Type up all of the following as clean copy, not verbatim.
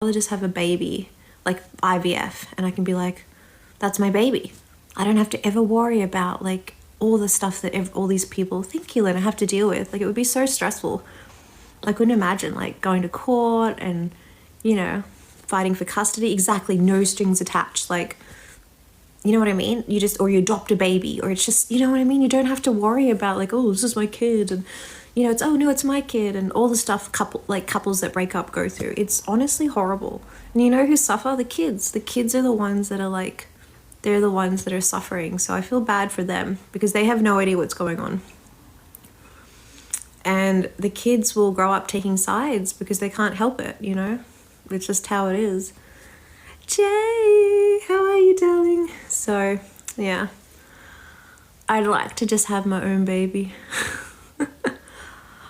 rather just have a baby, like IVF, and I can be like, that's my baby. I don't have to ever worry about like all the stuff that all these people think you're gonna have to deal with. Like, it would be so stressful. I couldn't imagine like going to court and, you know, fighting for custody. Exactly, no strings attached. Like, you know what I mean? Or you adopt a baby, or it's just, you know what I mean? You don't have to worry about like, oh, this is my kid, and you know, it's, oh no, it's my kid, and all the stuff couples that break up go through. It's honestly horrible. And you know who suffer? The kids. The kids are the ones that are like, they're the ones that are suffering. So I feel bad for them because they have no idea what's going on. And the kids will grow up taking sides because they can't help it, you know? It's just how it is. Jay, how are you, darling? So, yeah. I'd like to just have my own baby.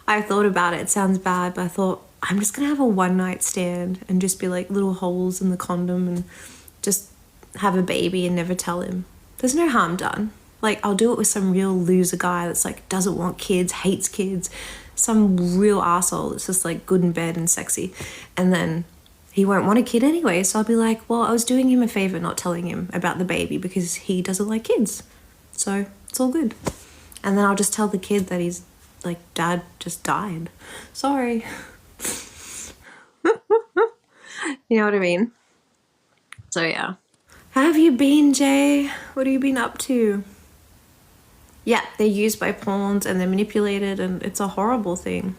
I thought about it. It sounds bad, but I thought, I'm just going to have a one-night stand and just be like little holes in the condom and just have a baby and never tell him. There's no harm done. Like, I'll do it with some real loser guy that's like, doesn't want kids, hates kids. Some real asshole that's just like good in bed and sexy. And then he won't want a kid anyway. So I'll be like, well, I was doing him a favor not telling him about the baby because he doesn't like kids. So it's all good. And then I'll just tell the kid that he's like, dad just died. Sorry. You know what I mean? So yeah. How have you been, Jay? What have you been up to? Yeah, they're used by pawns and they're manipulated, and it's a horrible thing.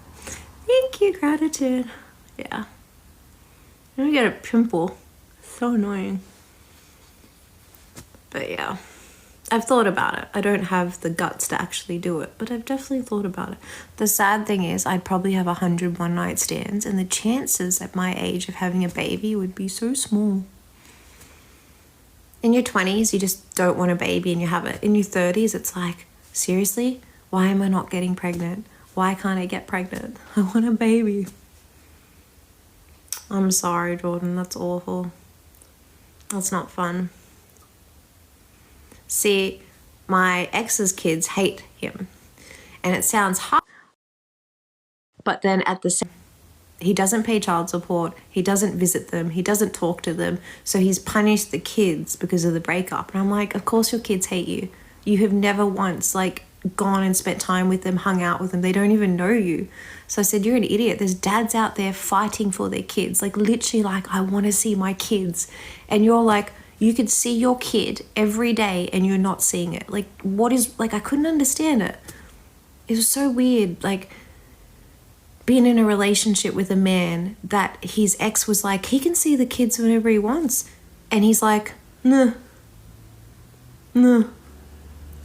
Thank you, gratitude. Yeah. I'm gonna get a pimple. So annoying. But yeah. I've thought about it. I don't have the guts to actually do it, but I've definitely thought about it. The sad thing is I'd probably have 100 one-night stands, and the chances at my age of having a baby would be so small. In your 20s, you just don't want a baby and you have it. In your 30s, it's like, seriously? Why am I not getting pregnant? Why can't I get pregnant? I want a baby. I'm sorry, Jordan. That's awful. That's not fun. See, my ex's kids hate him. And it sounds hard. But then at the same time, he doesn't pay child support. He doesn't visit them. He doesn't talk to them. So he's punished the kids because of the breakup. And I'm like, of course your kids hate you. You have never once like gone and spent time with them, hung out with them. They don't even know you. So I said, you're an idiot. There's dads out there fighting for their kids. Like literally like, I want to see my kids. And you're like, you could see your kid every day and you're not seeing it. Like, what is, like, I couldn't understand it. It was so weird. Like, being in a relationship with a man that his ex was like, he can see the kids whenever he wants. And he's like, no.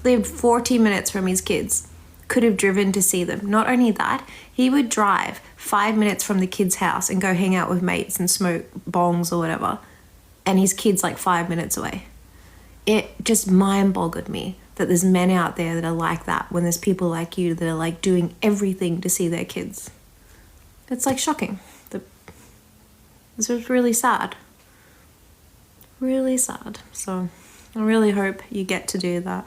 Lived 40 minutes from his kids. Could have driven to see them. Not only that, he would drive 5 minutes from the kid's house and go hang out with mates and smoke bongs or whatever. And his kid's like 5 minutes away. It just mind-boggled me that there's men out there that are like that when there's people like you that are like doing everything to see their kids. It's like shocking. This was really sad. Really sad. So I really hope you get to do that.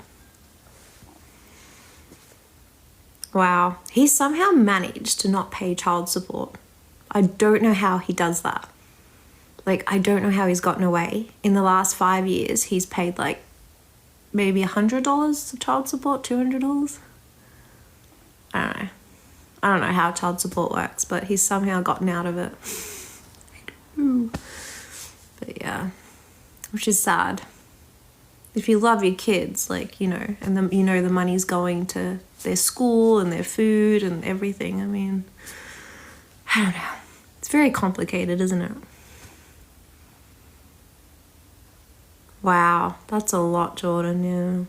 Wow. He somehow managed to not pay child support. I don't know how he does that. Like, I don't know how he's gotten away. In the last 5 years, he's paid like maybe $100 of child support, $200. I don't know. I don't know how child support works, but he's somehow gotten out of it. But yeah, which is sad. If you love your kids, like, you know, and then, you know, the money's going to their school and their food and everything. I mean, I don't know. It's very complicated, isn't it? Wow, that's a lot, Jordan, yeah.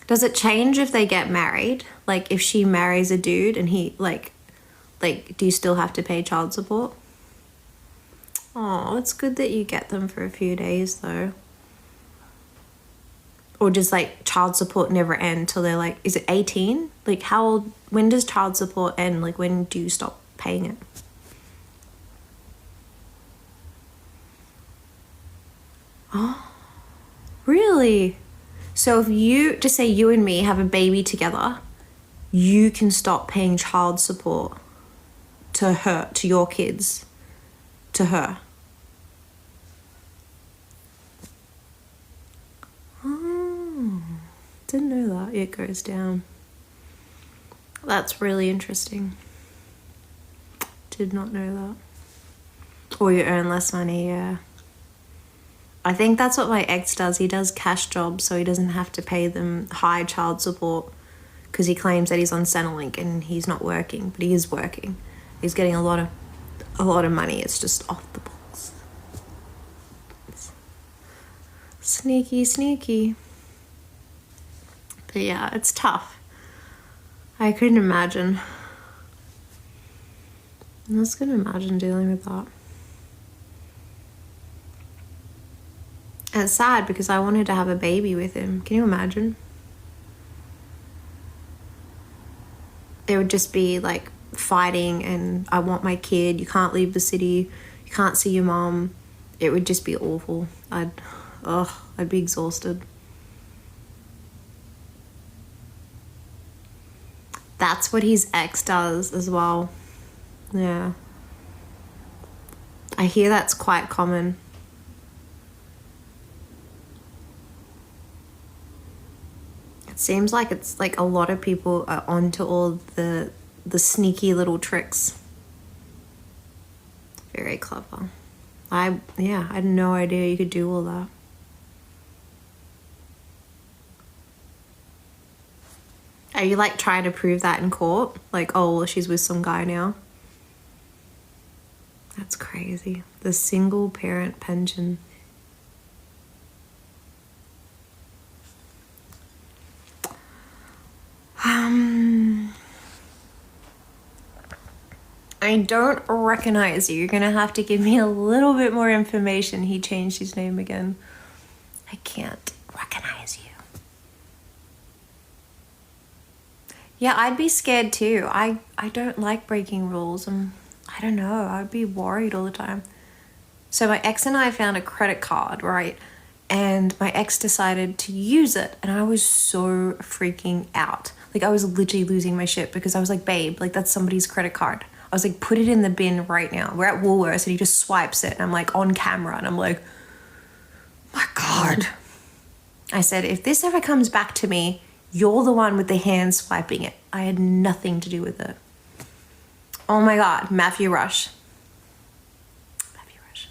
Does it change if they get married? Like, if she marries a dude and he, like, do you still have to pay child support? Oh, it's good that you get them for a few days, though. Or does, like, child support never end till they're, like, is it 18? Like, how old, when does child support end? Like, when do you stop paying it? Oh, really? So if you, just say you and me have a baby together, you can stop paying child support to her, to your kids, to her. didn't know that. It goes down. That's really interesting. Did not know that. Or you earn less money, yeah. I think that's what my ex does. He does cash jobs so he doesn't have to pay them high child support because he claims that he's on Centrelink and he's not working, but he is working. He's getting a lot of money. It's just off the books. Sneaky, sneaky. But yeah, it's tough. I couldn't imagine. I just couldn't imagine dealing with that. And it's sad because I wanted to have a baby with him. Can you imagine? It would just be like fighting and I want my kid. You can't leave the city. You can't see your mom. It would just be awful. I'd be exhausted. That's what his ex does as well. Yeah. I hear that's quite common. It seems like it's like a lot of people are onto all the sneaky little tricks. Very clever. I had no idea you could do all that. Are you like trying to prove that in court? Like, oh, well, she's with some guy now. That's crazy. The single parent pension. I don't recognize you. You're gonna have to give me a little bit more information. He changed his name again. I can't recognize you. Yeah, I'd be scared too. I don't like breaking rules. I don't know. I'd be worried all the time. So my ex and I found a credit card, right? And my ex decided to use it. And I was so freaking out. Like, I was literally losing my shit because I was like, babe, like, that's somebody's credit card. I was like, put it in the bin right now. We're at Woolworths and he just swipes it. And I'm like on camera and I'm like, my God. I said, if this ever comes back to me, you're the one with the hand swiping it. I had nothing to do with it. Oh my God, Matthew Rush. Matthew Rush.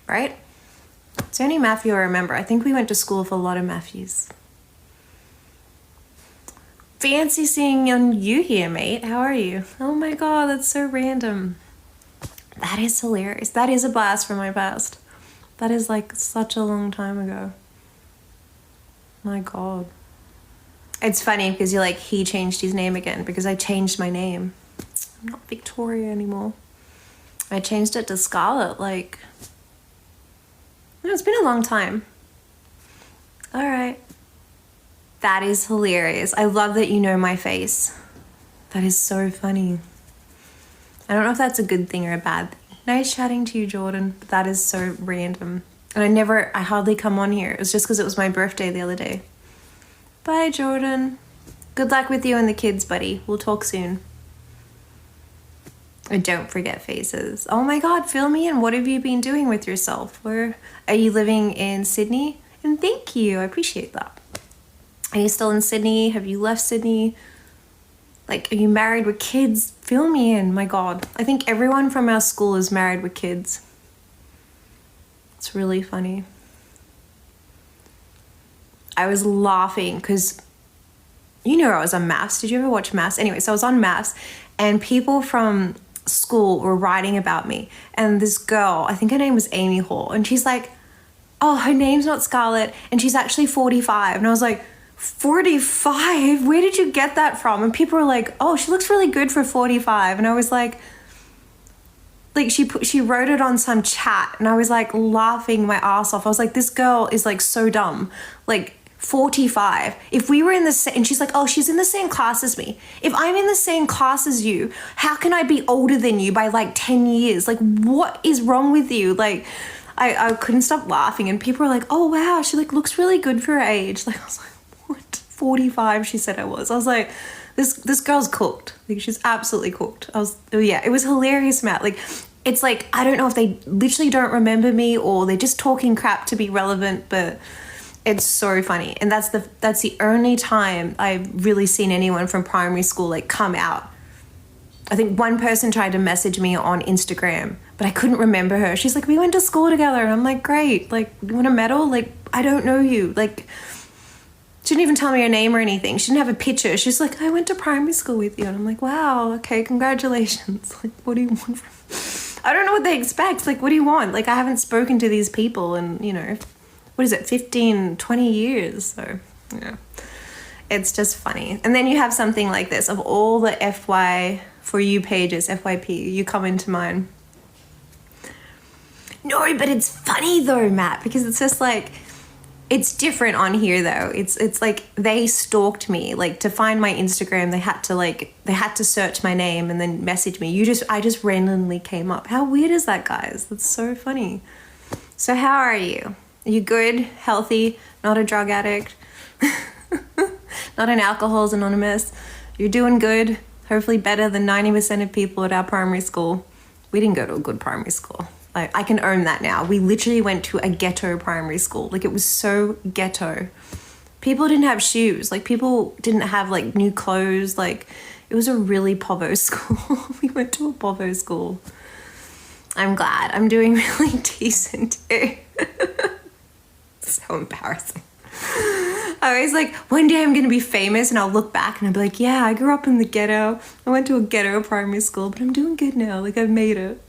Right? It's the only Matthew I remember. I think we went to school for a lot of Matthews. Fancy seeing you here, mate. How are you? Oh my God, that's so random. That is hilarious. That is a blast from my past. That is like such a long time ago. My God. It's funny because you're like, he changed his name again because I changed my name. I'm not Victoria anymore. I changed it to Scarlett, like, it's been a long time. All right. That is hilarious. I love that you know my face. That is so funny. I don't know if that's a good thing or a bad thing. Nice chatting to you, Jordan. But that is so random. And I hardly come on here. It was just because it was my birthday the other day. Bye, Jordan. Good luck with you and the kids, buddy. We'll talk soon. And don't forget faces. Oh my God, fill me in. What have you been doing with yourself? Where are you living in Sydney? And thank you. I appreciate that. Are you still in Sydney? Have you left Sydney? Like, are you married with kids? Fill me in. My God. I think everyone from our school is married with kids. It's really funny. I was laughing because, you know, I was on maths. Did you ever watch maths? Anyway, so I was on maths and people from school were writing about me. And this girl, I think her name was Amy Hall, and she's like, oh, her name's not Scarlett and she's actually 45. And I was like, 45? Where did you get that from? And people were like, oh, she looks really good for 45. And I was like she wrote it on some chat and I was like laughing my ass off. I was like, this girl is like so dumb. Like, 45. If we were in the same, and she's like, oh, she's in the same class as me. If I'm in the same class as you, how can I be older than you by like 10 years? Like, what is wrong with you? Like, I couldn't stop laughing and people were like, oh wow, she like looks really good for her age. Like, I was like, what? 45 she said I was. I was like, this girl's cooked. Like, she's absolutely cooked. Yeah, it was hilarious, Matt. Like, it's like, I don't know if they literally don't remember me or they're just talking crap to be relevant, but It's so funny. And that's the only time I've really seen anyone from primary school like come out. I think one person tried to message me on Instagram, but I couldn't remember her. She's like, we went to school together. And I'm like, great. Like, you want a medal? Like, I don't know you. Like, she didn't even tell me her name or anything. She didn't have a picture. She's like, I went to primary school with you. And I'm like, wow, okay, congratulations. Like, what do you want from... I don't know what they expect. Like, what do you want? Like, I haven't spoken to these people in, you know, what is it, 15, 20 years. So, yeah. It's just funny. And then you have something like this. Of all the FY for you pages, FYP, you come into mine. No, but it's funny though, Matt, because it's just like, it's different on here though. It's like they stalked me. Like, to find my Instagram, they had to search my name and then message me. I just randomly came up. How weird is that, guys? That's so funny. So how are you? Are you good, healthy, not a drug addict? Not an Alcoholics Anonymous. You're doing good. Hopefully better than 90% of people at our primary school. We didn't go to a good primary school. Like, I can own that now. We literally went to a ghetto primary school. Like, it was so ghetto. People didn't have shoes. Like, people didn't have like new clothes. Like, it was a really povo school. We went to a povo school. I'm glad. I'm doing really decent too. So embarrassing. I was like, one day I'm going to be famous and I'll look back and I'll be like, yeah, I grew up in the ghetto. I went to a ghetto primary school, but I'm doing good now. Like, I've made it.